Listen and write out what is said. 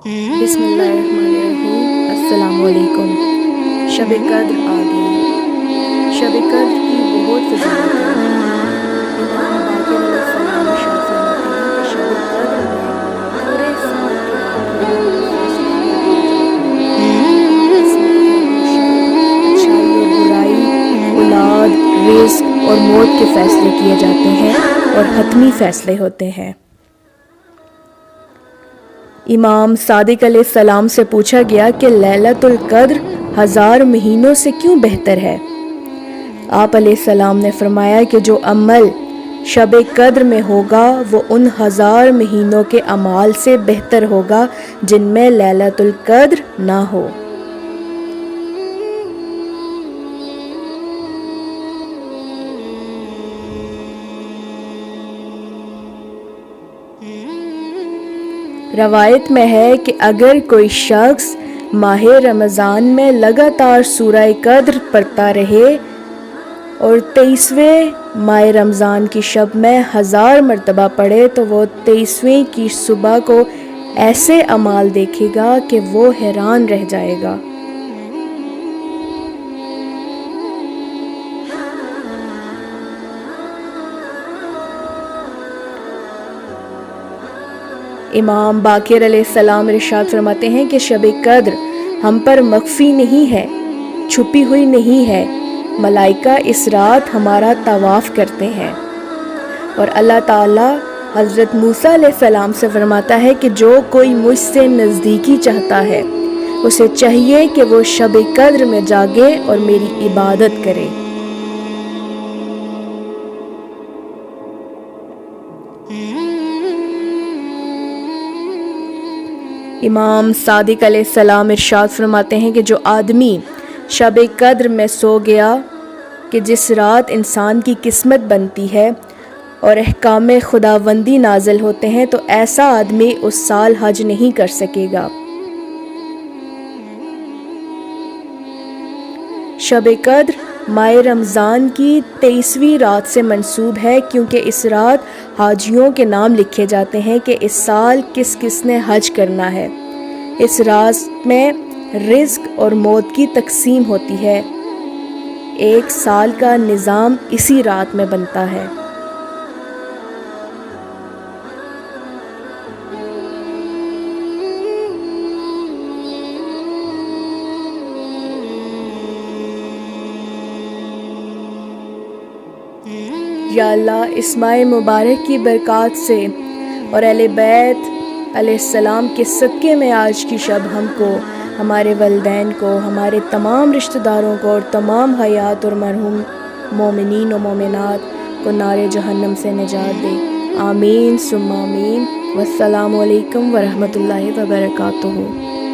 بسم اللہ الرحمن الرحیم۔ السلام علیکم۔ شب قدر آ گئی۔ شب قدر کی بہت فضیلت ہے۔ امام باقر علیہ السلام ارشاد فرماتے ہیں کہ شب قدر میں پورے سال کے راتوں کا فیصلہ اس میں اچھائی اور برائی، اولاد، رزق اور موت کے فیصلے کیے جاتے ہیں اور حتمی فیصلے ہوتے ہیں۔ امام صادق علیہ السلام سے پوچھا گیا کہ لیلۃ القدر 1000 مہینوں سے کیوں بہتر ہے؟ آپ علیہ السلام نے فرمایا کہ جو عمل شب قدر میں ہوگا وہ ان 1000 مہینوں کے اعمال سے بہتر ہوگا جن میں لیلۃ القدر نہ ہو۔ روایت میں ہے کہ اگر کوئی شخص ماہ رمضان میں لگاتار سورہ قدر پڑھتا رہے اور 23ویں ماہ رمضان کی شب میں 1000 مرتبہ پڑھے تو وہ 23ویں کی صبح کو ایسے اعمال دیکھے گا کہ وہ حیران رہ جائے گا۔ امام باقر علیہ السلام ارشاد فرماتے ہیں کہ شب قدر ہم پر مخفی نہیں ہے، چھپی ہوئی نہیں ہے۔ ملائکہ اس رات ہمارا طواف کرتے ہیں اور اللہ تعالیٰ حضرت موسیٰ علیہ السلام سے فرماتا ہے کہ جو کوئی مجھ سے نزدیکی چاہتا ہے اسے چاہیے کہ وہ شب قدر میں جاگے اور میری عبادت کرے۔ امام صادق علیہ السلام ارشاد فرماتے ہیں کہ جو آدمی شب قدر میں سو گیا کہ جس رات انسان کی قسمت بنتی ہے اور احکام خداوندی نازل ہوتے ہیں تو ایسا آدمی اس سال حج نہیں کر سکے گا۔ شب قدر ماہ رمضان کی 23ویں رات سے منسوب ہے کیونکہ اس رات حاجیوں کے نام لکھے جاتے ہیں کہ اس سال کس کس نے حج کرنا ہے۔ اس رات میں رزق اور موت کی تقسیم ہوتی ہے۔ ایک سال کا نظام اسی رات میں بنتا ہے۔ یا اللہ اس ماہ مبارک کی برکات سے اور اہل بیت علیہ السلام کے صدقے میں آج کی شب ہم کو، ہمارے والدین کو، ہمارے تمام رشتہ داروں کو اور تمام حیات اور مرحوم مومنین و مومنات کو نار جہنم سے نجات دے۔ آمین ثم آمین۔ والسلام علیکم ورحمۃ اللہ وبرکاتہ۔